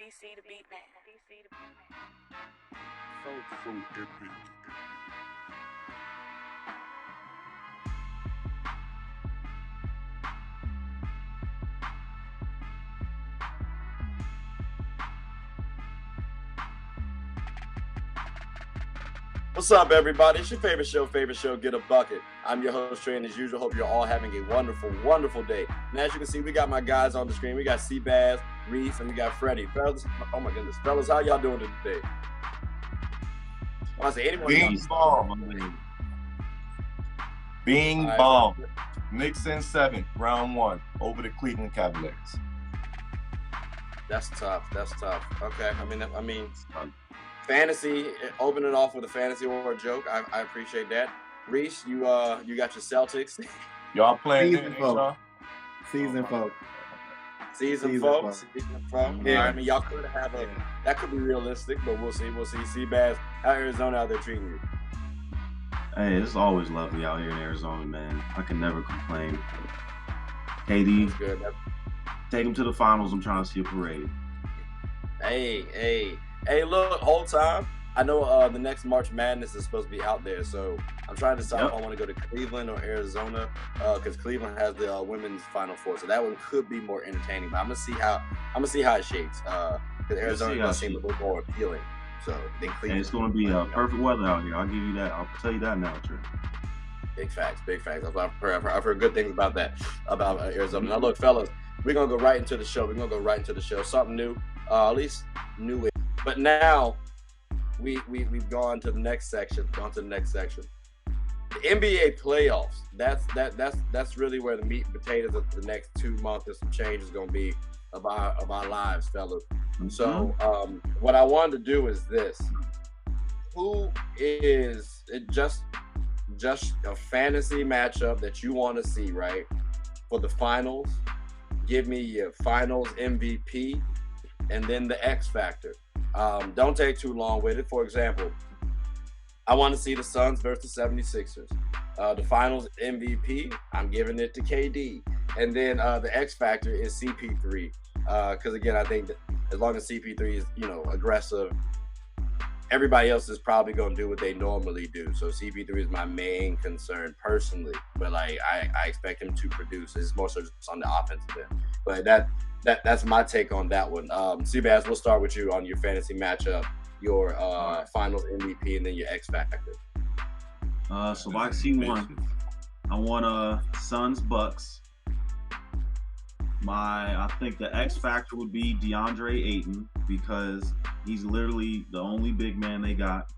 DC the beat man. So epic. What's up, everybody? It's your favorite show, Get a Bucket. I'm your host, Trey, and as usual, hope you're all having a wonderful, wonderful day. And as you can see, we got my guys on the screen. We got Seabass, Reese, and we got Freddie. Fellas, oh my goodness. Fellas, how y'all doing today? I say anyone Bing bong. Bing bong. Knicks in 7, round 1, over the Cleveland Cavaliers. That's tough. Okay, I mean, fantasy, open it off with a fantasy or a joke. I appreciate that. Reese, you got your Celtics. Y'all playing Season folk. Season folk. Yeah, I mean, y'all could have that could be realistic, but we'll see. Seabass, how Arizona out there treating you? Hey, it's always lovely out here in Arizona, man. I can never complain. KD, good. Take them to the finals. I'm trying to see a parade. Hey, look, whole time, I know the next March Madness is supposed to be out there, so I'm trying to decide if I want to go to Cleveland or Arizona, because Cleveland has the women's Final Four, so that one could be more entertaining. But I'm gonna see how it shapes, because Arizona does seem a little more appealing. So then Cleveland. And it's gonna be perfect weather out here. I'll give you that. I'll tell you that now, Trey. Big facts. I've heard good things about that, about Arizona. Now look, fellas, we're gonna go right into the show. Something new, at least new. But now we've gone to the next section. The NBA playoffs. That's really where the meat and potatoes of the next 2 months and some change is going to be of our lives, fellas. Mm-hmm. So what I wanted to do is this: who is it? Just a fantasy matchup that you want to see, right? For the finals, give me your finals MVP, and then the X factor. Don't take too long with it. For example, I want to see the Suns versus the 76ers. The finals MVP, I'm giving it to KD. And then the X factor is CP3. Because again, I think that as long as CP3 is, aggressive, everybody else is probably going to do what they normally do. So CP3 is my main concern personally. But I expect him to produce. It's more so just on the offensive end. But that's my take on that one. Seabass, we'll start with you on your fantasy matchup, your finals MVP, and then your X factor. So I see one. I want Suns Bucks. I think the X factor would be DeAndre Ayton, because he's literally the only big man they got.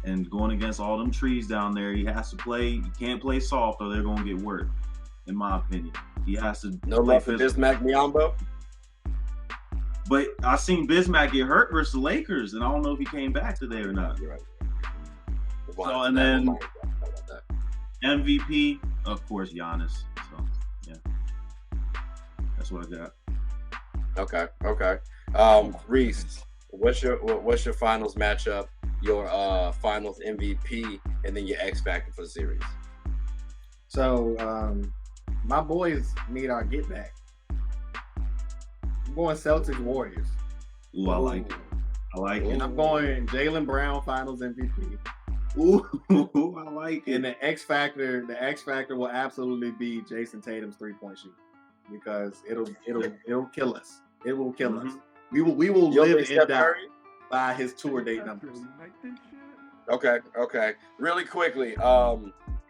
And going against all them trees down there, he has to play. He can't play soft or they're going to get worked, in my opinion. He has to. No love for Bismack Biyombo. But I seen Bismack get hurt versus the Lakers, and I don't know if he came back today or not. You're right. So, and then MVP, of course, Giannis. So, yeah. That's what I got. Okay. Reese, what's your finals matchup, your finals MVP, and then your X factor for the series? So, my boys need our get back. I'm going Celtics Warriors. Ooh, I like it. And I'm going Jaylen Brown finals MVP. Ooh, I like it. And the X factor will absolutely be Jason Tatum's 3-point shoot, because it'll kill us. It will kill us. We will live and die by his tour date numbers. Okay. Really quickly,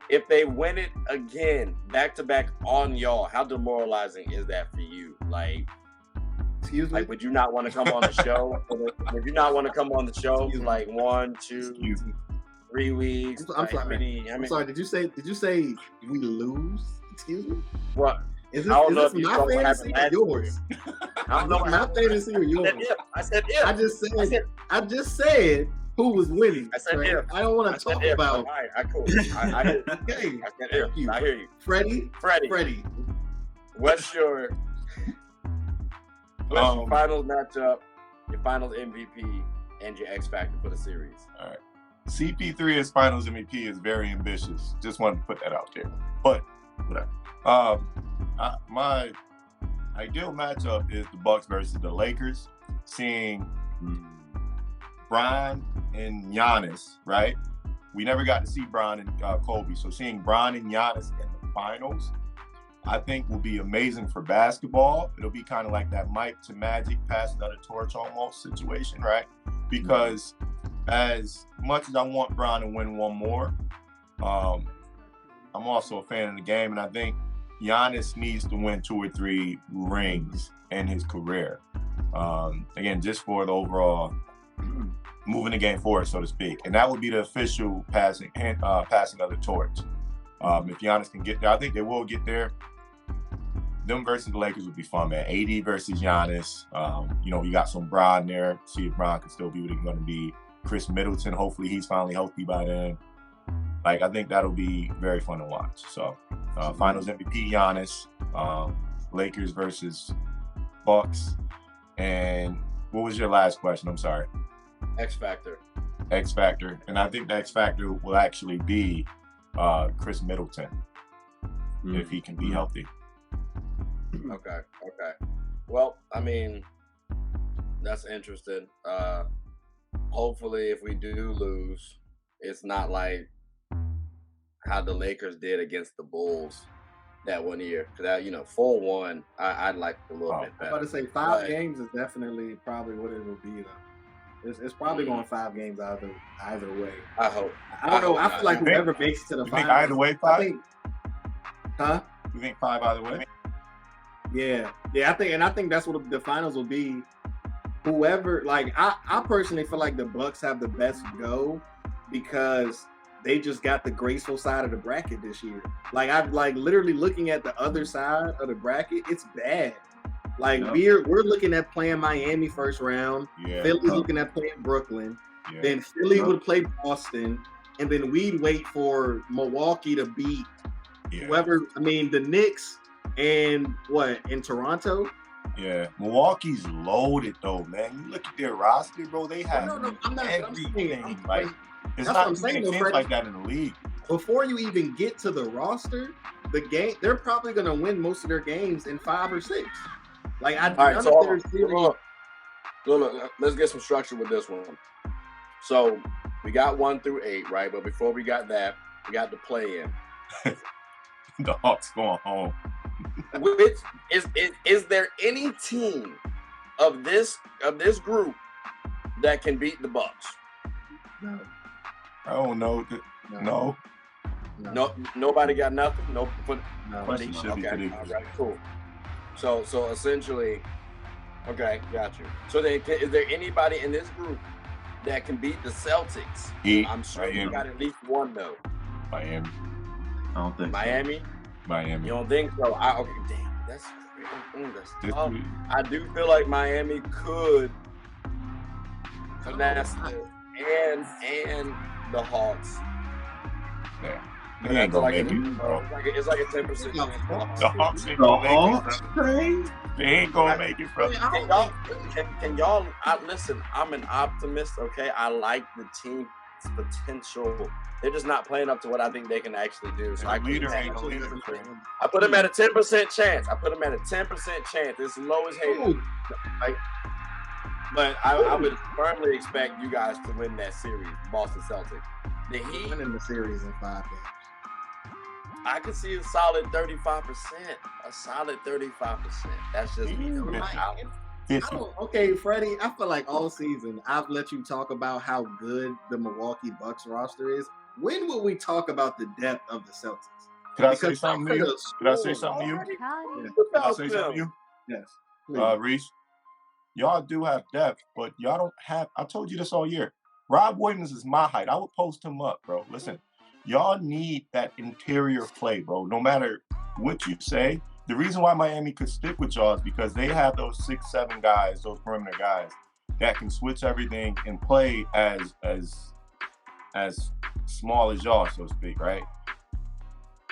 if they win it again, back to back on y'all, how demoralizing is that for you? Excuse me? Would you not want to come on the show? Would you not want to come on the show for 1, 2, 3 weeks? I'm sorry. Did you say we lose? Excuse me? What? Is this my fantasy or yours? I don't know. My fantasy or yours? I said if. I just said who was winning. I said if. I don't want to talk about. All right, cool. I hear you. Okay. I said if. I hear you. Freddie. What's your finals matchup, your finals MVP, and your X factor for the series? All right. CP3 as finals MVP is very ambitious. Just wanted to put that out there. But whatever. My ideal matchup is the Bucks versus the Lakers. seeing Bron and Giannis, right? We never got to see Bron and Kobe. So seeing Bron and Giannis in the finals, I think will be amazing for basketball. It'll be kind of like that Mike to Magic pass another torch almost situation, right? Because as much as I want Bron to win one more, I'm also a fan of the game, and I think Giannis needs to win 2 or 3 rings in his career. Again, just for the overall moving the game forward, so to speak. And that would be the official passing of the torch. If Giannis can get there, I think they will get there. Them versus the Lakers would be fun, man. AD versus Giannis. You got some Bron there. See if Bron can still be what he's going to be. Chris Middleton, hopefully he's finally healthy by then. I think that'll be very fun to watch. So, Finals MVP Giannis, Lakers versus Bucks. And what was your last question? I'm sorry. X Factor. X Factor. And I think the X Factor will actually be Chris Middleton if he can be healthy. Okay. Well, I mean, that's interesting. Hopefully, if we do lose, it's not like how the Lakers did against the Bulls that one year. Because 4-1, I'd like a little bit better. I'm about to say 5 games is definitely probably what it will be, though. It's probably going 5 games either way. I hope. I don't know. I feel like whoever makes it to the finals. Think either way 5? You think 5 either way? Yeah. I think that's what the finals will be. Whoever, I personally feel like the Bucks have the best go because they just got the graceful side of the bracket this year. I'm literally looking at the other side of the bracket. It's bad. We're looking at playing Miami first round. Yeah. Philly's looking at playing Brooklyn. Yeah. Then Philly would play Boston, and then we'd wait for Milwaukee to beat whoever. I mean, the Knicks and in Toronto. Yeah, Milwaukee's loaded though, man. You look at their roster, bro. They have everything. It's not things like that in the league. Before you even get to the roster, they're probably going to win most of their games in 5 or 6. All right, so look, let's get some structure with this one. So we got 1 through 8, right? But before we got that, we got the play-in. The Hawks going home. Which is there any team of this group that can beat the Bucks? No. I don't know. No. Nobody got nothing. No. Question should be pretty. All right, cool. So essentially, okay, got you. So then, is there anybody in this group that can beat the Celtics? I'm sure you got at least one though. Miami. I don't think Miami. Miami. You don't think so? Okay, damn, that's tough. I do feel like Miami could finesse and the Hawks. Yeah. They ain't gonna make it, bro. It's like a 10% chance. The Hawks ain't gonna make it. They ain't gonna make it, bro. Can y'all listen? I'm an optimist, okay? I like the team's potential. They're just not playing up to what I think they can actually do. So I put them at a 10% chance. It's low as hell. But I would firmly expect you guys to win that series, Boston Celtics. The Heat winning the series in 5 games. I could see a solid 35%. That's just me. Okay, Freddie, I feel like all season I've let you talk about how good the Milwaukee Bucks roster is. When will we talk about the depth of the Celtics? Can I say something to you? Yes. Reese, y'all do have depth, but y'all don't have. I told you this all year. Rob Williams is my height. I would post him up, bro. Listen, y'all need that interior play, bro. No matter what you say, the reason why Miami could stick with y'all is because they have those 6'7" guys, those perimeter guys that can switch everything and play as small as y'all, so to speak, right?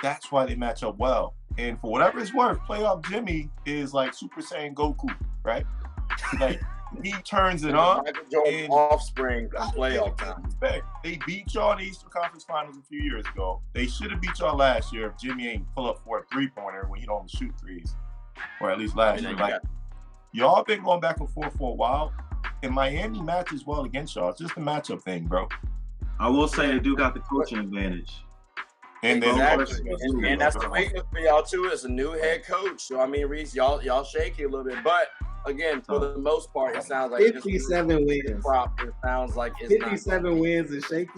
That's why they match up well. And for whatever it's worth, playoff Jimmy is like Super Saiyan Goku, right? Like he turns it on. And offspring playoff time. They beat y'all in the Eastern Conference Finals a few years ago. They should have beat y'all last year if Jimmy ain't pull up for a 3-pointer when he don't shoot threes, or at least last year. Like y'all been going back and forth for a while. And Miami matches well against y'all. It's just a matchup thing, bro. I will say they do got the coaching advantage. And then exactly. And that's the weakness for y'all too. It's a new head coach. So I mean, Reese, y'all shaky a little bit, but again, for the most part, it sounds like 57 wins. It sounds like it's 57 wins is shaky.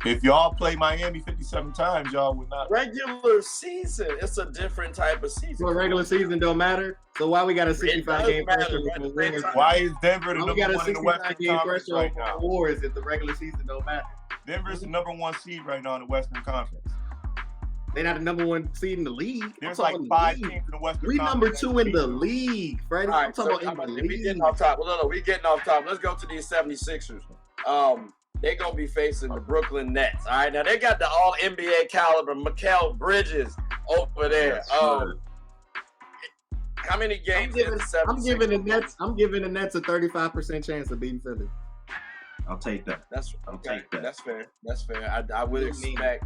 If y'all play Miami 57 times, y'all would not. Regular season, it's a different type of season. So regular season don't matter. So why we got a 65 game pressure? Why is Denver the number one in the Western Conference right now? Wars if the regular season don't matter. Denver's the number 1 seed right now in the Western Conference. They're not the number 1 seed in the league. There's like 5 teams in the Western we Conference. We number 2 in the league, Freddie. All right, I'm talking about in the league. We getting off top. We getting off top. Let's go to these 76ers. They're going to be facing the Brooklyn Nets. All right, now they got the all-NBA caliber Mikal Bridges over there. How many games? I'm giving the Nets a 35% chance of beating Philly. I'll take that. I'll take that. That's fair. I would expect.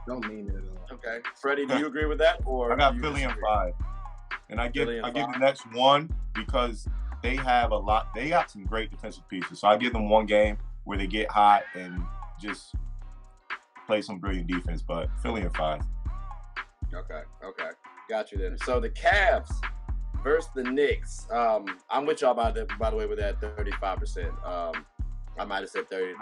Don't mean it at all. Okay, Freddie, do you agree with that? Or I got Philly in 5, and I give the Nets 1 because they have a lot. They got some great defensive pieces, so I give them 1 game where they get hot and just play some brilliant defense. But Philly in 5. Okay, got you then. So the Cavs versus the Knicks. I'm with y'all by the way with that 35%. I might have said 30.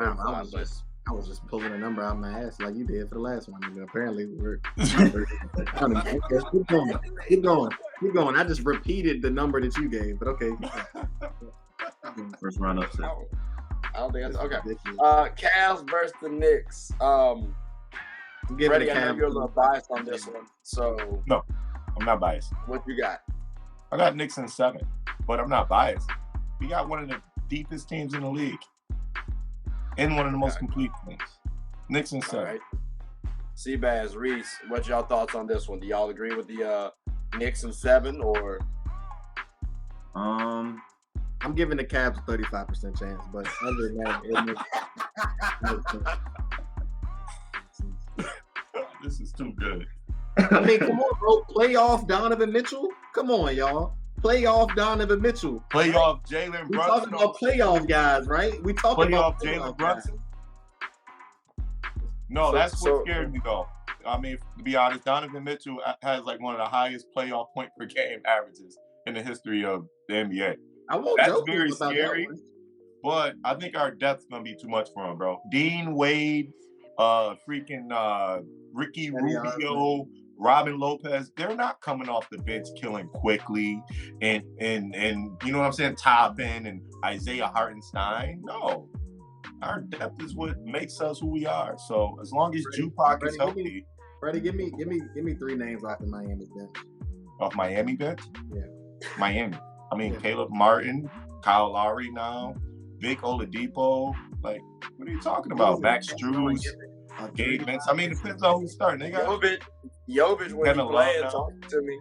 I was just pulling a number out of my ass like you did for the last one. And apparently, we're keep going. I just repeated the number that you gave, but okay. First round upset. I don't think that's okay. Cavs versus the Knicks. Freddie, I know you're a little biased on this one, so no, I'm not biased. What you got? I got Knicks in 7, but I'm not biased. We got one of the deepest teams in the league. And one of the most complete things. Knicks in 7. Right. Seabass, Reese, what's y'all thoughts on this one? Do y'all agree with the Knicks in 7 or? I'm giving the Cavs a 35% chance, but other than that, this is too good. I mean, come on, bro. Playoff Donovan Mitchell. Come on, y'all. Playoff Donovan Mitchell. Playoff Jalen Brunson. We talking about playoff guys, right? We talking about Jalen Brunson. No, that's what scared me though. I mean, to be honest, Donovan Mitchell has like one of the highest playoff point per game averages in the history of the NBA. That's very scary. But I think our depth's gonna be too much for him, bro. Dean Wade, Ricky Rubio, Robin Lopez, they're not coming off the bench killing quickly and you know what I'm saying, Toppin and Isaiah Hartenstein. No. Our depth is what makes us who we are. So as long as Jupac is healthy. Freddie, give me 3 names off the Miami bench. Off Miami bench? Yeah. Miami. I mean, Caleb Martin, Kyle Lowry now, Vic Oladipo. Like, what are you talking about? Max Strus, Gabe Vince. I mean, it depends on who's starting. They got Jovic when he playing, talking to me.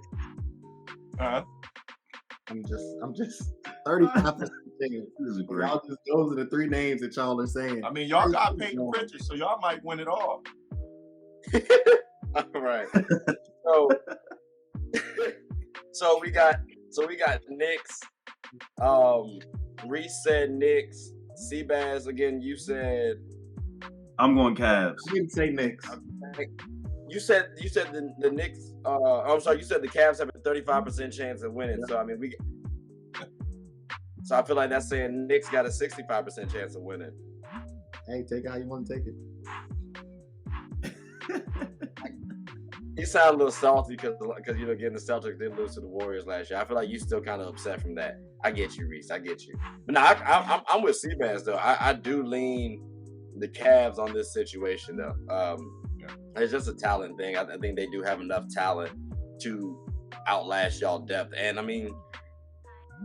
I'm just 35%. Y'all just, those are the 3 names that y'all are saying. I mean, y'all got Peyton Pritchard, so y'all might win it all. All right. So we got Knicks. Reese said Knicks. Seabass, again, you said I'm going Cavs. You didn't say Knicks. You said the Knicks. I'm sorry. You said the Cavs have a 35% chance of winning. Yeah. So I mean, So I feel like that's saying Knicks got a 65% chance of winning. Hey, take it how you want to take it. You sound a little salty because again the Celtics did lose to the Warriors last year. I feel like you still kind of upset from that. I get you, Reese. I get you. But no, I'm with Seabass though. I do lean the Cavs on this situation though. It's just a talent thing. I think they do have enough talent to outlast y'all depth. And I mean,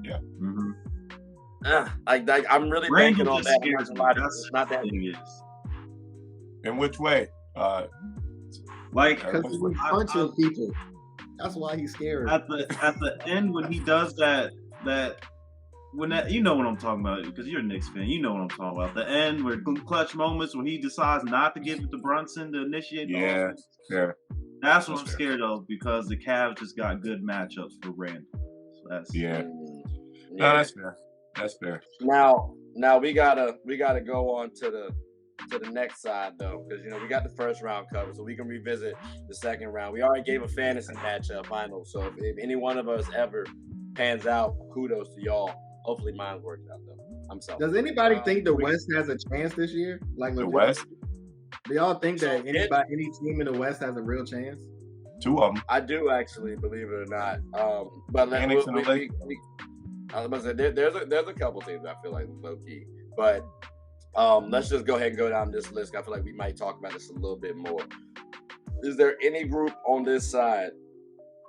yeah. Mm-hmm. I'm really banking on that. That's not that easy. In which way? Because he's punching people. That's why he's scared. At the end when he does that you know what I'm talking about because you're a Knicks fan. You know what I'm talking about. The end where clutch moments when he decides not to give it to Brunson to initiate. Yeah. That's what I'm scared of because the Cavs just got good matchups for Randall. So that's No, that's fair. That's fair. Now we gotta go on to the next side though, because we got the first round covered, so we can revisit the second round. We already gave a fantasy matchup final, so if any one of us ever pans out, kudos to y'all. Hopefully mine worked out though. I'm sorry. Does anybody think the West has a chance this year? Like the West? Do y'all think that any team in the West has a real chance? 2 of them. I do actually, believe it or not. But I was about to say there's a couple teams I feel like low key, but let's just go ahead and go down this list. I feel like we might talk about this a little bit more. Is there any group on this side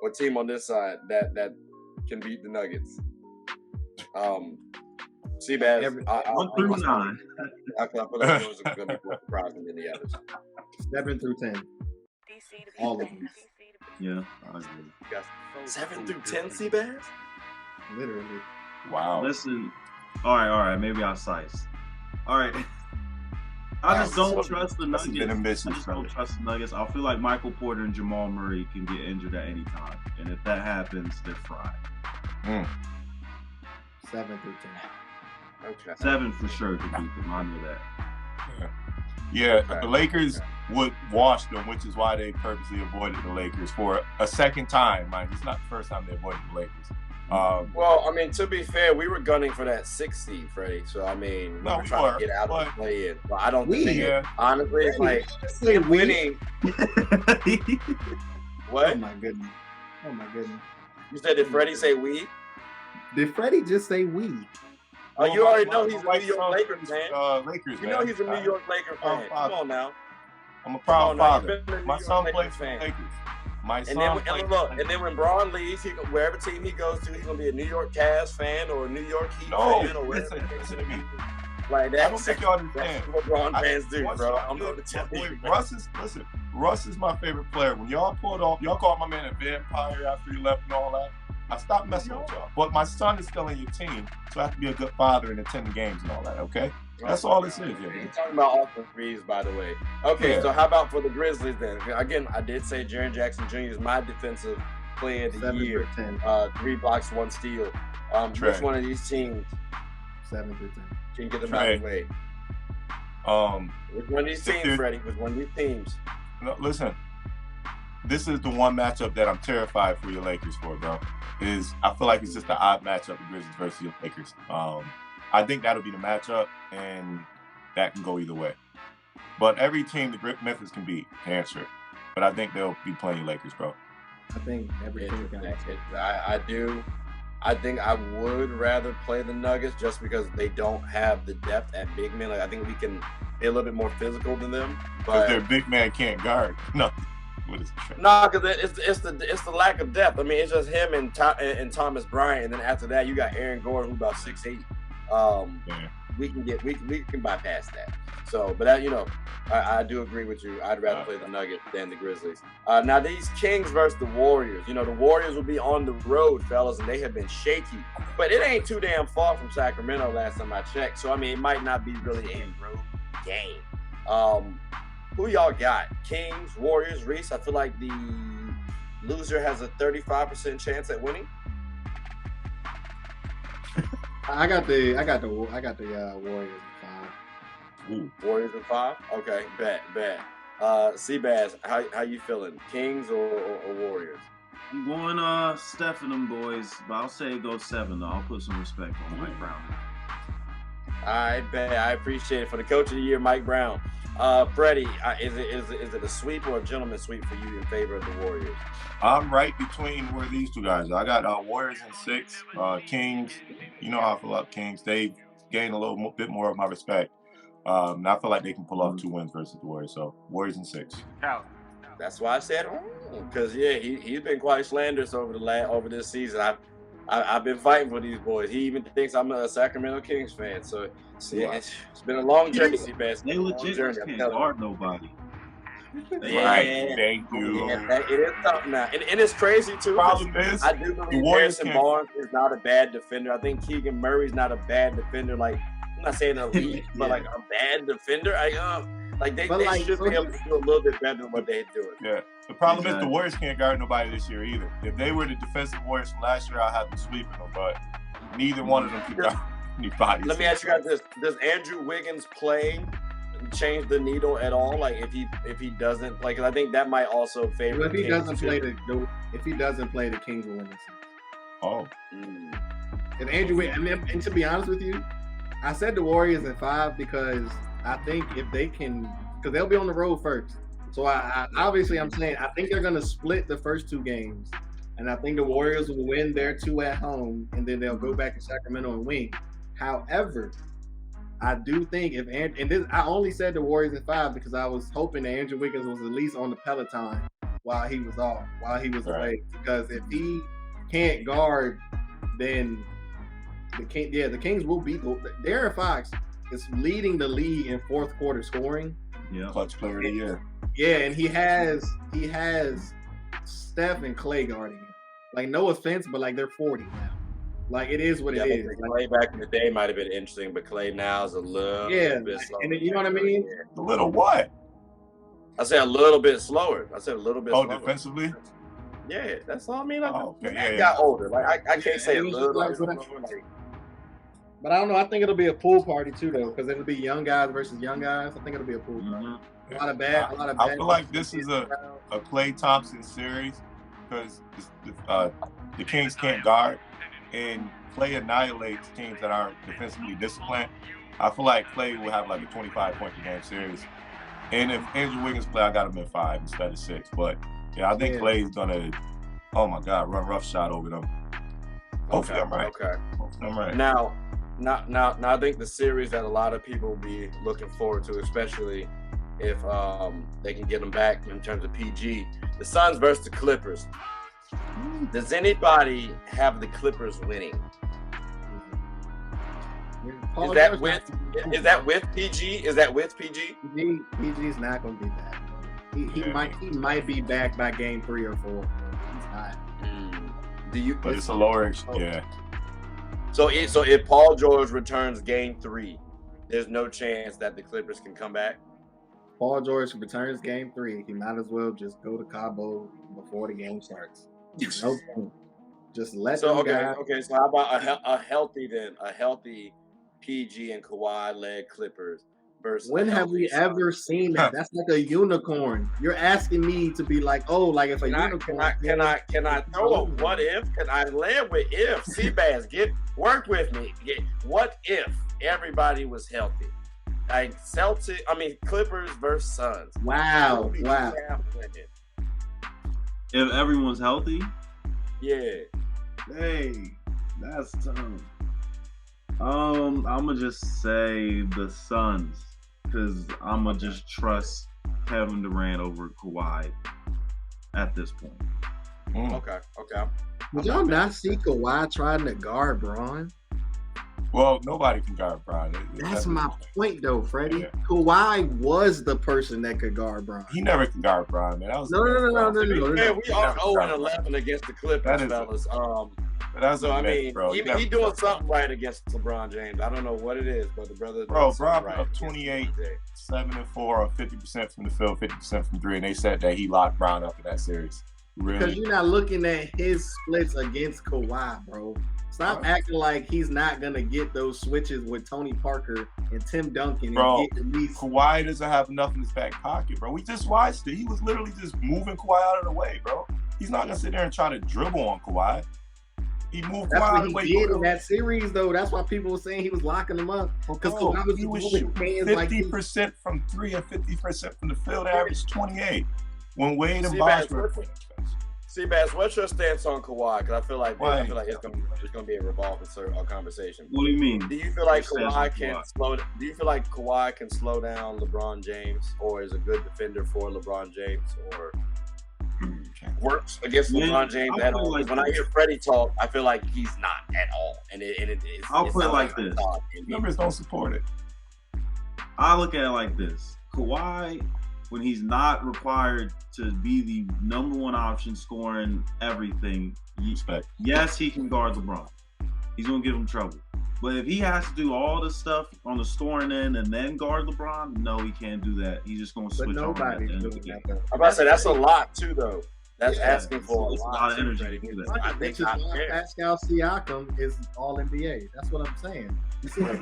or team on this side that can beat the Nuggets? Seabass, 1 through 9. I feel like those are going to be more surprising than the others. 7 through 10. All of them. Yeah. 7 through 10, Seabass? Literally. Wow. Listen. All right. Maybe I'll size. All right. I just don't trust the Nuggets. I feel like Michael Porter and Jamal Murray can get injured at any time, and if that happens, they're fried. 7 through 10. Okay. 7 for sure to beat them. I know that. Yeah, the Lakers would wash them, which is why they purposely avoided the Lakers for a second time. Mind, it's not the first time they avoided the Lakers. Well, I mean, to be fair, we were gunning for that 6th seed, Freddie. So I mean, we were trying to get out of the play-in. But I don't think honestly, it's like winning. What? Oh my goodness! You said, did Freddie say we? Did Freddie just say we? Oh, you already know he's a New York Lakers fan. Lakers, you know he's a New York Lakers fan. Come on now. I'm a proud father. My son plays for the Lakers. And then when Braun leaves, wherever team he goes to, he's gonna be a New York Cavs fan or a New York Heat fan or whatever. Listen to me. Like that. I don't think y'all understand. That's what Braun fans do, bro. I'm gonna tell you. Russ is my favorite player. When y'all pulled off, y'all called my man a vampire after he left and all that. I stopped messing with y'all. But my son is still in your team, so I have to be a good father and attend the games and all that, okay? That's all this is. You're talking about Austin Reeves, by the way. Okay, so how about for the Grizzlies then? Again, I did say Jaren Jackson Jr. is my defensive player of the year. 3 blocks, 1 steal. Which one of these teams? 7 through 10. Can get them out of the way? Which one of these teams, Freddie? Which one of these teams? No, listen, this is the one matchup that I'm terrified for your Lakers for, bro. I feel like it's just an odd matchup, the Grizzlies versus your Lakers. I think that'll be the matchup, and that can go either way. But every team that Memphis can beat, answer. But I think they'll be playing Lakers, bro. I think every team can. I do. I think I would rather play the Nuggets just because they don't have the depth at big man. Like I think we can be a little bit more physical than them. But their big man can't guard. No. No, because it's the lack of depth. I mean, it's just him and Thomas Bryant, and then after that, you got Aaron Gordon, who's about 6'8". We can bypass that. So, but I do agree with you. I'd rather play the Nuggets than the Grizzlies. Now these Kings versus the Warriors. The Warriors will be on the road, fellas, and they have been shaky. But it ain't too damn far from Sacramento last time I checked. So I mean, it might not be really a road game. Who y'all got? Kings, Warriors, Reese? I feel like the loser has a 35% chance at winning. I got the Warriors in 5. Ooh. Warriors in 5? Okay, bet. Seabass, how you feeling? Kings or Warriors? I'm going Steph and them boys, but I'll say it goes 7 though. I'll put some respect on Mike Brown. I bet. I appreciate it. For the coach of the year, Mike Brown. Freddie, is it a sweep or a gentleman's sweep for you in favor of the Warriors? I'm right between where these two guys are. I got Warriors in 6, Kings. You know how I feel about Kings. They gained a little bit more of my respect. And I feel like they can pull off 2 wins versus the Warriors. So Warriors in 6. That's why I said, because he's been quite slanderous over this season. I've been fighting for these boys. He even thinks I'm a Sacramento Kings fan. So it's been a long journey, Seabass. They legit can't guard nobody. Right, thank you. It is tough now, and it's crazy too. Problem is, I do believe Harrison Barnes is not a bad defender. I think Keegan Murray's not a bad defender. Like I'm not saying elite, but like a bad defender. They should be able to do a little bit better than what they're doing. Yeah. The problem is the Warriors can't guard nobody this year either. If they were the defensive Warriors from last year, I'd have them sweeping them, but neither one of them can guard. Let me ask you guys this: does Andrew Wiggins play change the needle at all? Like if he doesn't play, because I think that might also favor. Well, if he doesn't play, the Kings will win this series. Oh. If Andrew Wiggins, and to be honest with you, I said the Warriors in 5 because I think if they can, because they'll be on the road first. So I obviously I'm saying I think they're gonna split the first 2 games, and I think the Warriors will win their 2 at home, and then they'll go back to Sacramento and win. However, I do think I only said the Warriors in 5 because I was hoping that Andrew Wiggins was at least on the Peloton while he was away. Because if he can't guard, then the Kings will beat. De'Aaron Fox is leading the league in fourth quarter scoring. Yeah, clutch player of the year. Yeah, and he has Steph and Clay guarding him. Like, no offense, but like they're 40 now. Like, it is what it is. Clay back in the day might have been interesting, but Clay now is a little bit slower. And you know what I mean? A little what? I said a little bit slower. slower. Defensively? Yeah, that's all I mean. Like, I got older. Like I can't say a little. But I don't know. I think it'll be a pool party too, though, because it'll be young guys versus young guys. I think it'll be a pool party. A lot of bad. I feel like this is a Klay Thompson series because the Kings can't guard, and Klay annihilates teams that aren't defensively disciplined. I feel like Klay will have like a 25-point per game series, and if Andrew Wiggins play, I got him in 5 instead of 6. But yeah, I think Klay is gonna, oh my God, run rough shot over them. Hopefully I'm right. Okay. I'm right. Now, I think the series that a lot of people will be looking forward to, especially if they can get them back in terms of PG, the Suns versus the Clippers. Does anybody have the Clippers winning? Is that with PG? Is that with PG? PG's not gonna be back. He might be back by game 3 or 4. He's not. But it's a lower. Yeah. So if Paul George returns game 3, there's no chance that the Clippers can come back? Paul George returns game 3. He might as well just go to Cabo before the game starts. No point. Just let them guys. Okay, so how about a healthy PG and Kawhi led Clippers versus when have we ever seen that? That's like a unicorn. You're asking me to be like, oh, like if a unicorn. Can I throw a what if? Can I land with if? Seabass, work with me. What if everybody was healthy? Like Clippers versus Suns. Wow. If everyone's healthy? Yeah. Hey, that's tough. I'm gonna just say the Suns, because I'm gonna just trust Kevin Durant over Kawhi at this point. Okay. Did y'all not see Kawhi trying to guard Braun? Well, nobody can guard Braun. That's my point, though, Freddie. Yeah. Kawhi was the person that could guard Braun. He never can guard Braun, man. That was No. Man, we are 0-11 against the Clippers, fellas. He doing something right against LeBron James. I don't know what it is, but the brother. Bro, Braun put up 28, 7-4, or 50% from the field, 50% from 3, and they said that he locked Braun up in that series. Really? Because you're not looking at his splits against Kawhi, bro. Stop acting like he's not gonna get those switches with Tony Parker and Tim Duncan. Bro, and get at least... Kawhi doesn't have enough in his back pocket, bro. We just watched it. He was literally just moving Kawhi out of the way, bro. He's not gonna sit there and try to dribble on Kawhi. He moved Kawhi out of the way. That's what he did in that series, though. That's why people were saying he was locking them up. Because Kawhi he was shooting 50% from 3 and 50% from the field, average 28. When Wade and Bosh were Seabass, what's your stance on Kawhi? Because I feel like it's gonna be a revolving conversation. What do you mean? Do you feel like Kawhi can slow? Do you feel like Kawhi can slow down LeBron James, or is a good defender for LeBron James, or works against LeBron James at all? When I hear Freddie talk, I feel like he's not at all, and I'll put it like this: numbers don't support it. I look at it like this: Kawhi, when he's not required to be the number one option scoring everything, yes, he can guard LeBron. He's going to give him trouble. But if he has to do all the stuff on the scoring end and then guard LeBron, no, he can't do that. He's just going to switch on. Nobody's doing that. I'm about to say, that's a lot, too, though. That's asking for a lot of energy. I think that's just why Pascal Siakam is all NBA. That's what I'm saying. You see how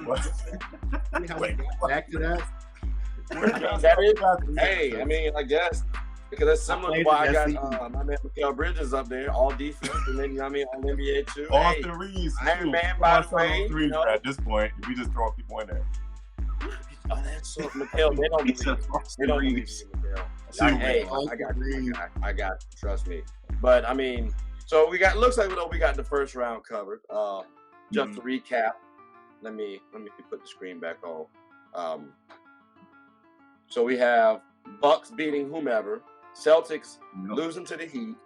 we got back to that? Hey, I mean, I guess because that's similar to why I got my man Mikal Bridges up there, all defense, and then all NBA too. Austin Reeves, Iron Man by the way. At this point, if we just throw people in there. Oh, that's so Mikal. They don't believe Mikal. Hey, I got you. Trust me. But I mean, so we got. Looks like we got the first round covered. Just to recap, let me put the screen back on. So we have Bucks beating whomever, Celtics losing to the Heat.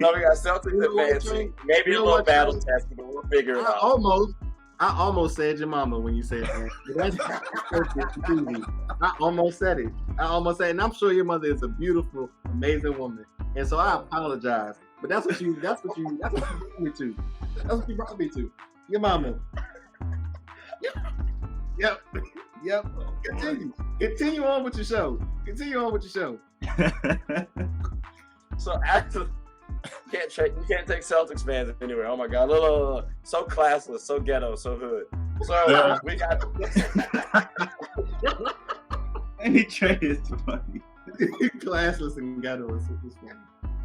No, we got Celtics advancing. Maybe a little battle test, but we'll figure it out. I almost said your mama when you said that. That's perfect. I almost said it. And I'm sure your mother is a beautiful, amazing woman. And so I apologize. But that's what you brought me to. That's what you brought me to. Your mama. Yep. Continue on with your show. So after you can't take Celtics fans anywhere. Oh my God, look. So classless, so ghetto, so hood. So we got any trade is funny. Classless and ghetto is funny.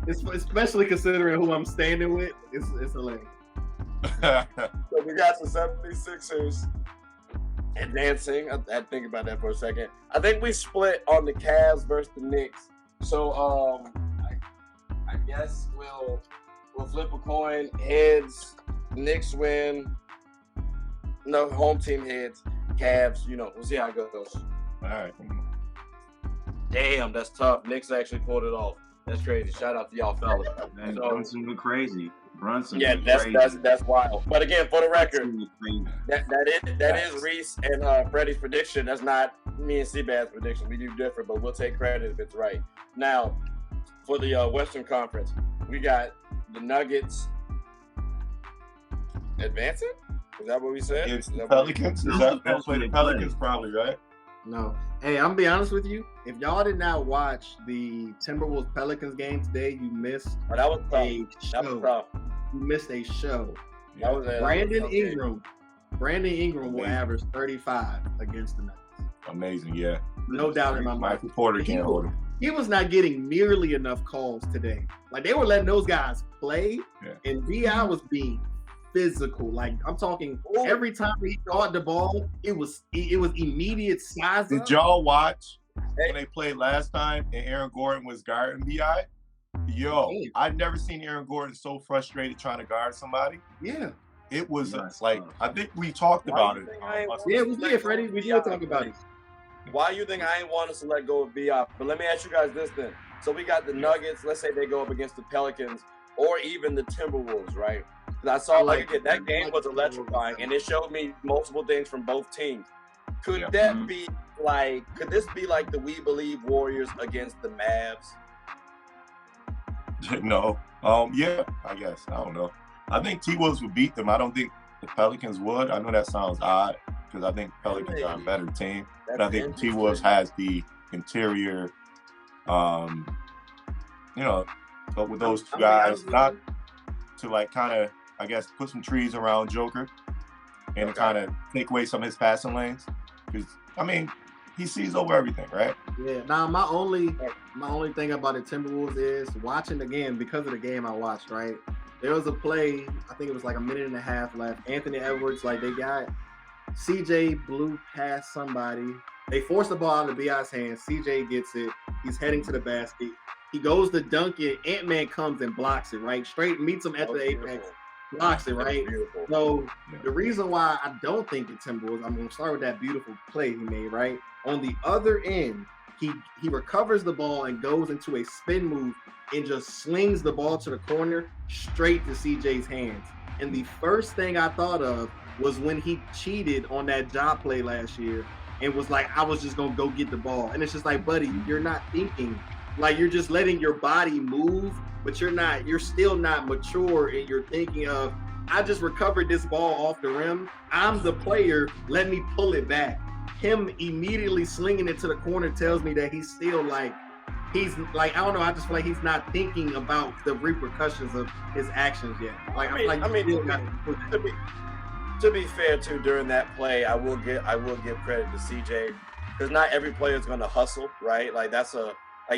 It's especially considering who I'm standing with. It's hilarious. So we got the 76ers advancing. I think about that for a second. I think we split on the Cavs versus the Knicks. So I guess we'll flip a coin. Heads, Knicks win. No, home team heads. Cavs, we'll see how it goes. All right. Damn, that's tough. Knicks actually pulled it off. That's crazy. Shout out to y'all fellas. Man, Brunson went crazy. That's wild. But again, for the record, that is Reese and Freddie's prediction. That's not me and Seabad's prediction. We do different, but we'll take credit if it's right. Now, for the Western Conference, we got the Nuggets advancing. Is that what we said? It's the Pelicans. They'll play the Pelicans probably, right? No. Hey, I'm gonna be honest with you. If y'all did not watch the Timberwolves Pelicans game today, you missed that was tough. That was tough. You missed a show. Brandon Ingram will average 35 against the Nuggets. Amazing, yeah. No doubt in my mind. Michael Porter can't hold him. He was not getting nearly enough calls today. Like, they were letting those guys play, and B.I. was being physical. Like, I'm talking every time he caught the ball, it was immediate size. Did y'all watch when they played last time and Aaron Gordon was guarding B.I.? Yo, I've never seen Aaron Gordon so frustrated trying to guard somebody. Yeah. It was I think we talked about it. Yeah, we did, Freddie. We did talk about it. Why you think I ain't want us to let go of B.I.? But let me ask you guys this then. So we got the Nuggets. Let's say they go up against the Pelicans or even the Timberwolves, right? Because I saw that game was electrifying, and it showed me multiple things from both teams. Could that be could this be like the We Believe Warriors against the Mavs? No. Yeah, I guess. I don't know. I think T-Wolves would beat them. I don't think the Pelicans would. I know that sounds odd because I think Pelicans are a better team. But I think T-Wolves has the interior, but with those two guys, not to kind of, I guess, put some trees around Joker and kind of take away some of his passing lanes. Because, I mean, he sees over everything, right? Yeah. Now, my only thing about the Timberwolves is watching the game, because of the game I watched, right? There was a play, I think it was like a minute and a half left. Anthony Edwards, they got CJ blew past somebody. They forced the ball out of B.I.'s hands. CJ gets it. He's heading to the basket. He goes to dunk it. Ant-Man comes and blocks it, right? Straight meets him at the apex. Blocks it, right? So the reason why I don't think the Timberwolves, I'm going to start with that beautiful play he made, right? On the other end, he recovers the ball and goes into a spin move and just slings the ball to the corner straight to CJ's hands. And the first thing I thought of was when he cheated on that job play last year and was like, I was just going to go get the ball. And it's just like, buddy, you're not thinking. Like, you're just letting your body move, but you're still not mature and you're thinking of, I just recovered this ball off the rim. I'm the player. Let me pull it back. him immediately slinging it to the corner tells me that he's still like, I don't know. I just feel like he's not thinking about the repercussions of his actions yet. Like, to be fair too, during that play, I will give credit to CJ, because not every player is going to hustle, right? Like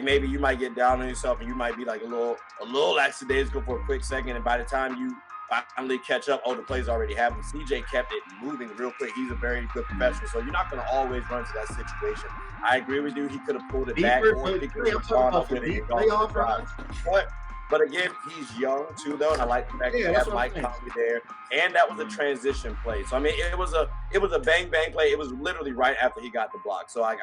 maybe you might get down on yourself and you might be like a little lackadaisical for a quick second, and by the time you finally catch up, the play's already happened. CJ kept it moving real quick. He's a very good professional, so you're not going to always run to that situation. I agree with you. He could have pulled it back, or he could have gone up with it. But again, he's young too, though, and I like the fact that you have Mike Conley there, and that was a transition play. So I mean, it was a bang bang play. It was literally right after he got the block. So I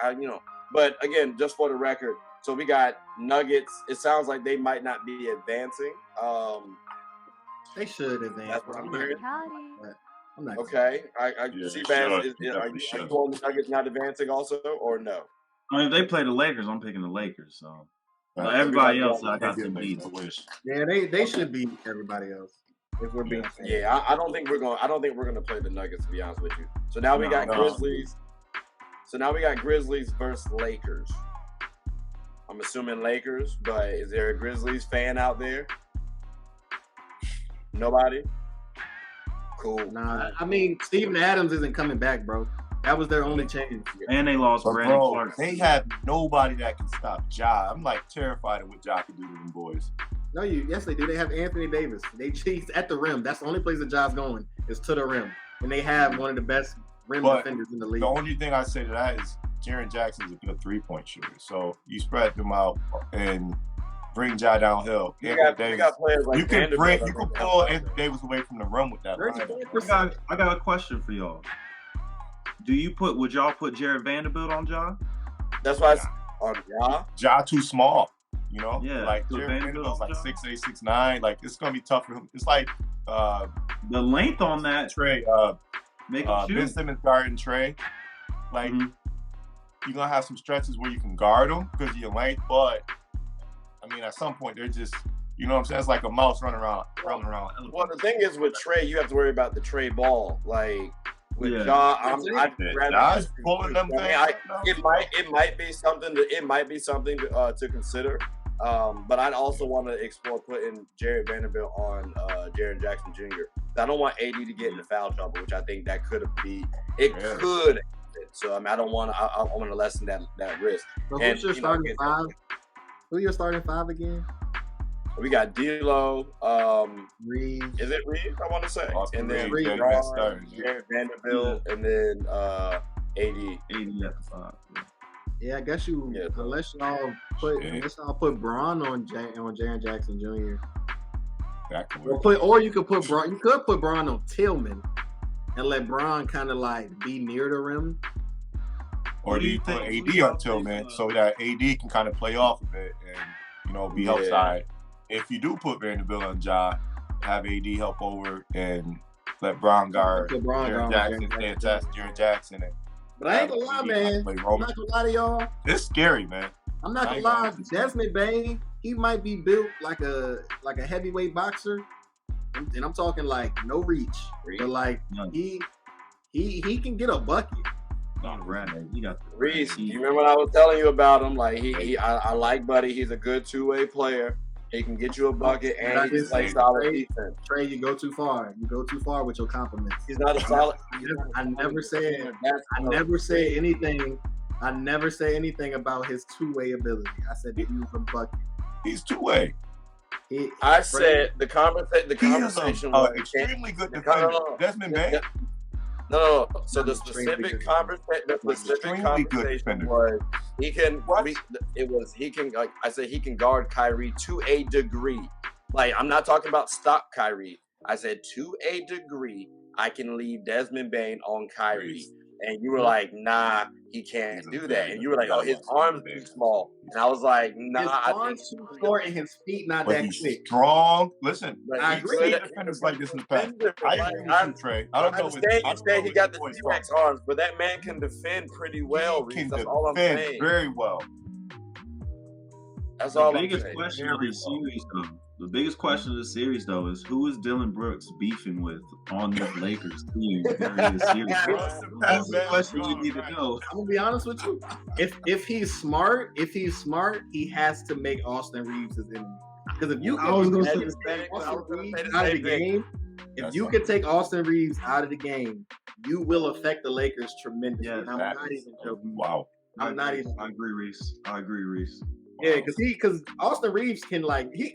but again, just for the record, so we got Nuggets. It sounds like they might not be advancing. They should advance. That's what I'm hearing. I'm not okay. Are you on the Nuggets not advancing also, or no? I mean, if they play the Lakers, I'm picking the Lakers. So everybody else, I got them beat. Yeah, they should beat everybody else. If we're being fair. Yeah, I don't think we're gonna play the Nuggets, to be honest with you. So now we got Grizzlies. So now we got Grizzlies versus Lakers. I'm assuming Lakers, but is there a Grizzlies fan out there? Nobody? Cool. Nah, I mean, Steven Adams isn't coming back, bro. That was their only change. And they lost Brandon Clark. They have nobody that can stop Ja. I'm like terrified of what Ja can do to them boys. No, yes, they do. They have Anthony Davis. He's at the rim. That's the only place that Ja's going is to the rim. And they have one of the best rim defenders in the league. The only thing I say to that is Jaren Jackson's a good three-point shooter. So you spread them out and bring Ja downhill. You got players like you can pull Anthony Davis away from the rim with that. I got a question for y'all. Would y'all put Jared Vanderbilt on Ja? That's why on Ja. Ja too small. You know? Yeah. Like Jared Vanderbilt's like 6'8", 6'9". Like it's gonna be tough for him. It's like the length on that Trey. Ben Simmons guarding Trey. Like you're gonna have some stretches where you can guard him because of your length, but I mean, at some point, they're just, you know what I'm saying? It's like a mouse running around. Well, the thing is with Trey, you have to worry about the Trey ball. Like, with Ja, Ja's pulling them things. It might be something to consider. But I'd also want to explore putting Jared Vanderbilt on Jaren Jackson Jr. I don't want AD to get into foul trouble, which I think that could be. Could. So I mean, I want to lessen that risk. So who's your starting five? Who your starting five again? We got D'Lo, Reeves. Is it Reeves? I want to say, and then Reeves, Jared Vanderbilt, and then AD. AD at the five. Yeah, I guess unless y'all put Braun on Jaren Jackson Jr. That could work. Or you could put Braun. You could put Braun on Tillman and let Braun kind of like be near the rim. Or do you put AD on Tillman so that AD can kind of play off of it and be outside? If you do put Vanderbilt on Ja, have AD help over and let Braun guard Jaren Jackson. But I ain't gonna lie, man. I'm not gonna lie to y'all. It's scary, man. I'm not gonna lie. Desmond Bane, he might be built like a heavyweight boxer, and I'm talking like no reach, but like he can get a bucket. Reese, you remember what I was telling you about him? Like I like Buddy. He's a good two-way player. He can get you a bucket and he can play solid defense. Trey, you go too far. You go too far with your compliments. He's not a solid. I never say anything. I never say anything about his two-way ability. I said that he was a bucket. He's two-way. I said the conversation was extremely good defender. Desmond Bane. No. So the specific conversation was he can. Like I said, he can guard Kyrie to a degree. Like I'm not talking about stop Kyrie. I said to a degree, I can leave Desmond Bane on Kyrie. And you were like, nah, he can't do that. And you were like, oh, his arms too small. And I was like, nah, his arms too short and his feet not that quick. Strong. Listen, I agree. Defenders like this in the past. I agree with you, Trey. I don't know. You say he got the T-Rex arms, but that man can defend pretty well. He can defend very well. That's all I'm saying. The biggest question of the series, though, The biggest question of the series, though, is who is Dylan Brooks beefing with on the Lakers team during the series? That's the question you need to know. I'm gonna be honest with you. If he's smart, he has to make Austin Reeves his enemy. Because if you can take Austin Reeves out of the game, you will affect the Lakers tremendously. Yes, I'm not even joking. Wow. I agree, Reese. Yeah, because Austin Reeves can he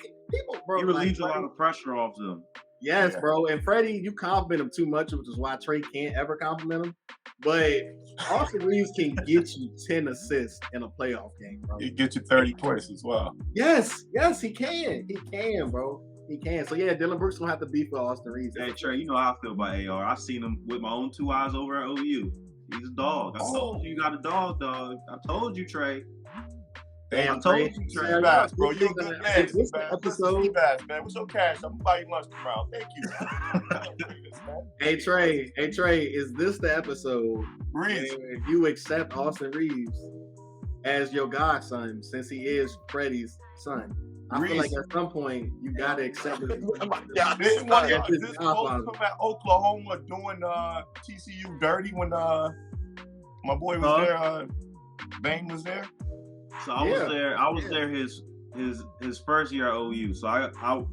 relieves a lot of pressure off them. Yes, bro. And Freddie, you compliment him too much, which is why Trey can't ever compliment him. But Austin Reeves can get you 10 assists in a playoff game, bro. He get you 30 points as well. Yes, he can. He can, bro. He can. So yeah, Dylan Brooks gonna have to beat for Austin Reeves. Hey Trey, you know how I feel about AR. I've seen him with my own 2 eyes over at OU. He's a dog. I told you got a dog. I told you, Trey. Damn, I told you, Trey. Bass, bro. You a good man. This episode, Bass, man. What's your cash? I'm gonna buy you lunch tomorrow. Thank you. Hey Trey, is this the episode Reeves, where you accept Austin Reeves as your godson since he is Freddie's son? I feel like at some point you gotta accept it. Didn't one of this folks from at Oklahoma doing TCU dirty when my boy was there? Bane was there. So I was there his first year at OU. So I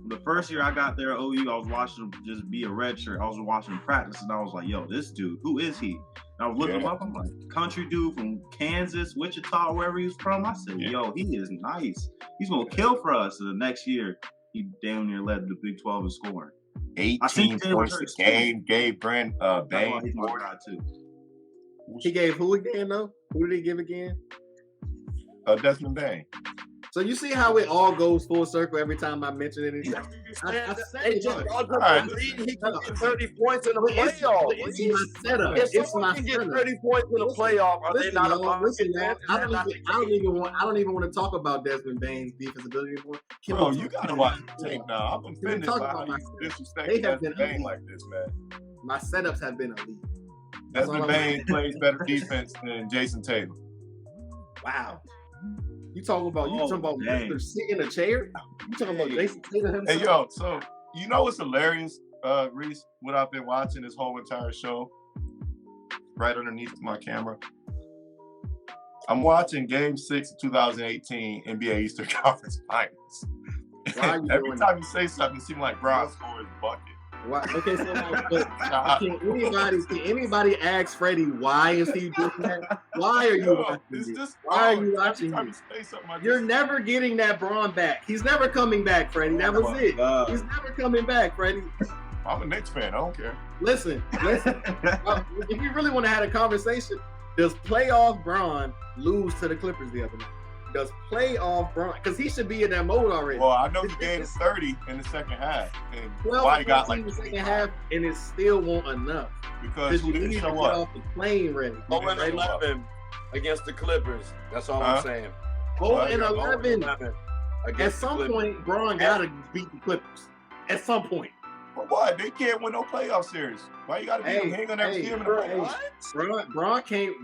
the first year I got there at OU, I was watching him just be a red shirt. I was watching him practice, and I was like, "Yo, this dude, who is he?" And I was looking him up. I'm like, country dude from Kansas, Wichita, wherever he's from. I said, "Yo, he is nice. He's gonna kill for us." And the next year, he damn near led the Big 12 in scoring. 18 points a game. Gave Bane. He's my guy too. He gave who again though? Who did he give again? Desmond Bane. So you see how it all goes full circle every time I mention it. He can get 30 points in the playoff. It's my setup. If someone can get 30 points in the playoff, are they not I don't even want to talk about Desmond Bane's defensive ability anymore. Bro, you gotta watch the tape now. I'm offended by how you disrespect Desmond Bane like this, man. My setups have been elite. Desmond Bane plays better defense than Jason Tatum. Wow. You talking about Mr. Sit in a chair? You talking about Jason Tatum himself? Hey yo, so you know what's hilarious, Reese? What I've been watching this whole entire show, right underneath my camera. I'm watching Game 6 of 2018 NBA Eastern Conference Finals. Every time you say something, it seems like Bron scores a bucket. Why? Okay, so can anybody ask Freddie why is he doing that? Why are you watching this? Why are you watching this? You're never getting that Bron back. He's never coming back, Freddie. That was it. He's never coming back, Freddie. I'm a Knicks fan. I don't care. Listen. If you really want to have a conversation, does playoff Bron lose to the Clippers the other night? Does playoff Bron, because he should be in that mode already. Well, I know he gave 30 in the second half. And 12 got like the second half, and it still won't enough. Because you need to get off the plane ready. 0-11 against the Clippers. That's all I'm saying. 0-11. At some point, Bron got to beat the Clippers. At some point. For what? They can't win no playoff series. Why you got to beat them? He ain't gonna ever see him in the playoffs.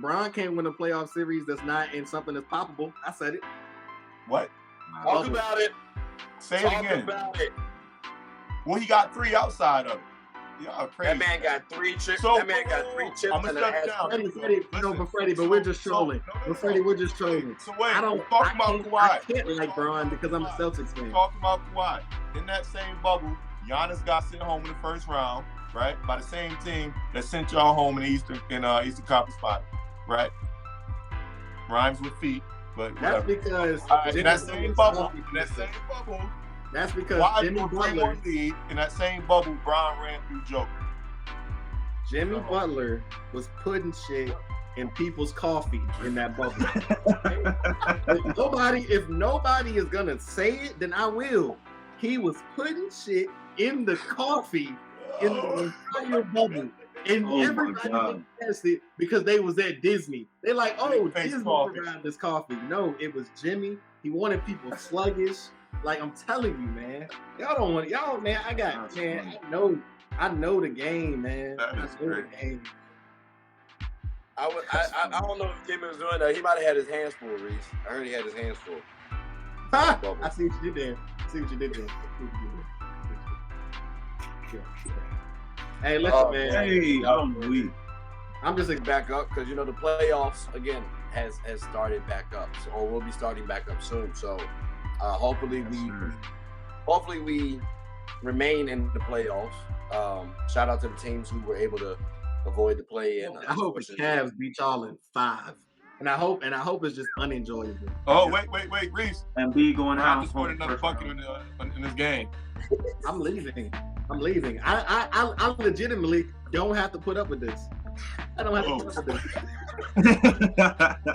Bron can't win a playoff series that's not in something that's poppable. I said it. What? Talk about it. Say it again. About it. Well, he got 3 outside of it. Y'all crazy. That man got 3 chips. That man got 3 chips. I'm gonna shut down. Freddie, but we're just trolling. Freddie, we're just trolling. So wait, talking about Kawhi. I can't like Bron because I'm a Celtics fan. Talking about Kawhi. In that same bubble, Giannis got sent home in the first round, right? By the same team that sent y'all home in the Eastern Conference Final, right? Rhymes with feet, but whatever. That's because in that same bubble. That's because Jimmy Butler. In that same bubble, Bron ran through Joker. Jimmy Butler was putting shit in people's coffee in that bubble. If nobody is gonna say it, then I will. He was putting shit in the coffee in the entire bubble. And everybody passed it because they was at Disney. They're like, Disney provided this coffee. No, it was Jimmy. He wanted people sluggish. Like, I'm telling you, man. I know the game, man. That is great. The game. I don't know if Jimmy was doing that. He might have had his hands full, Reese. I heard he had his hands full. I see what you did. See what you did there. Hey, listen, man. Hey, I'm weak. I'm just back up because the playoffs again has started back up, or will be starting back up soon. So hopefully we remain in the playoffs. Shout out to the teams who were able to avoid the play-in. I hope the Cavs beat y'all in 5, and I hope it's just unenjoyable. Oh wait, Reese. And B going out. I just put another bucket in this game. I'm leaving. I legitimately don't have to put up with this. I don't have to put up with this.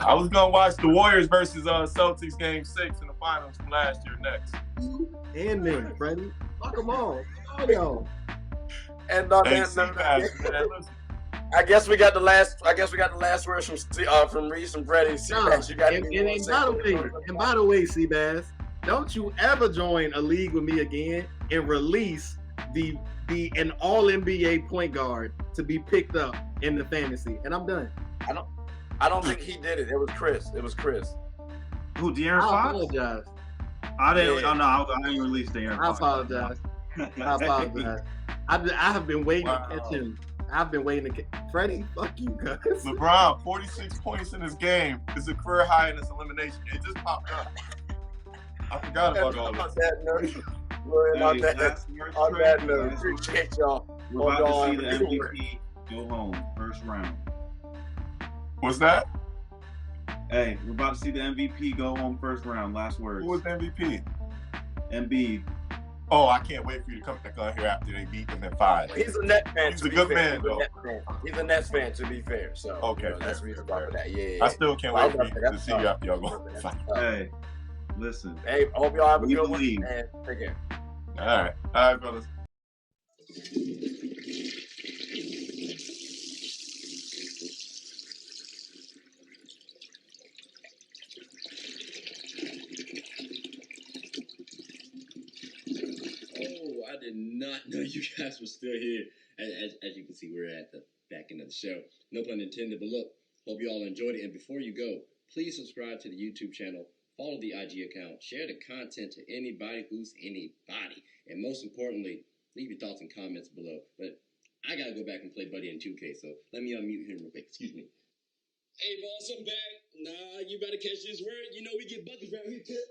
I was gonna watch the Warriors versus Celtics game 6 in the finals from last year next. And then, Freddie, fuck them all y'all. And Listen. I guess we got the last words from Reese and Freddie. Seabass, you got and by the way, Seabass, don't you ever join a league with me again and release an all NBA point guard to be picked up in the fantasy. And I'm done. I don't think he did it. It was Chris. Who, De'Aaron Fox? I apologize. I didn't. Yeah. Oh no, I didn't release De'Aaron Fox. I apologize. I have been waiting to catch him. I've been waiting to catch Freddie. Fuck you, guys. LeBron, 46 points in this game is a career high in this elimination. It just popped up. I forgot about all this. On that note, appreciate y'all. We're about to see the MVP go home first round. What's that? Hey, we're about to see the MVP go home first round. Last words. Who was the MVP? Embiid. Oh, I can't wait for you to come back on here after they beat them in 5. He's a Nets fan. He's a good man, though. He's a Nets fan, to be fair. So okay, that's the reason why for that. Yeah. I still can't wait for you to see you after y'all go. Hey, listen. Hey, I hope y'all have a good one. And take care. All right, brothers. I did not know you guys were still here. As you can see, we're at the back end of the show. No pun intended, but look, hope you all enjoyed it. And before you go, please subscribe to the YouTube channel, follow the IG account, share the content to anybody who's anybody. And most importantly, leave your thoughts and comments below. But I got to go back and play Buddy in 2K, so let me unmute him real quick. Excuse me. Hey, boss, I'm back. Nah, you better catch this word. You know we get buckets around here, too.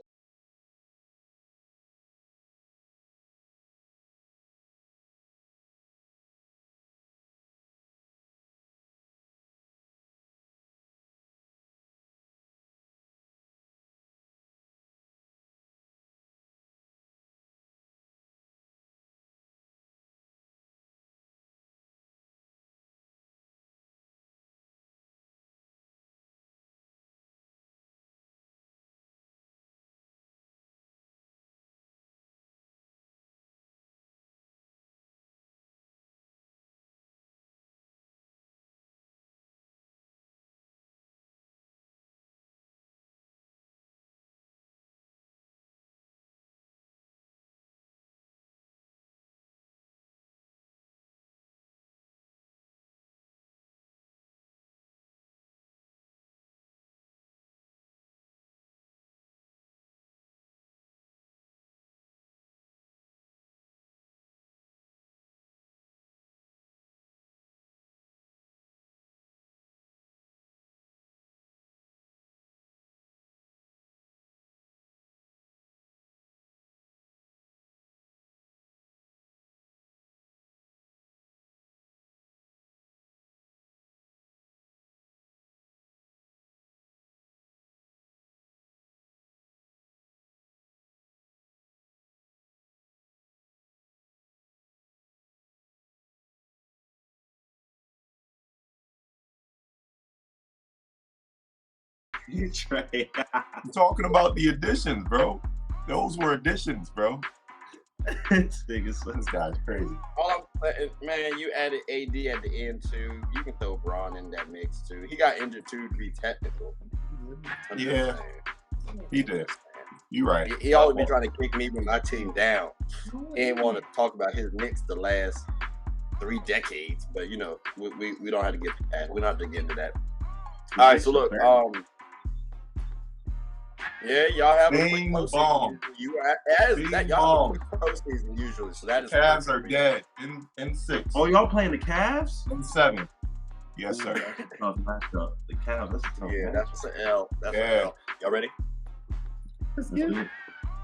Trey. I'm talking about the additions, bro. Those were additions, bro. This guy's crazy. Man, you added AD at the end too. You can throw Braun in that mix too. He got injured too, to be technical. Yeah, he did. You right. He always be trying to kick me with my team down. He ain't want to talk about his Knicks the last 3 decades, but we don't have to get to that. We don't have to get into that. All right, so look, Yeah, y'all have a quick Bing postseason. bong. Y'all have a quick postseason usually. So that is Cavs are dead in 6. Oh, y'all playing the Cavs? In 7. Yes, sir. That's a tough matchup. The Cavs, that's a tough matchup. That's an L. That's an L. Y'all ready? Let's get it.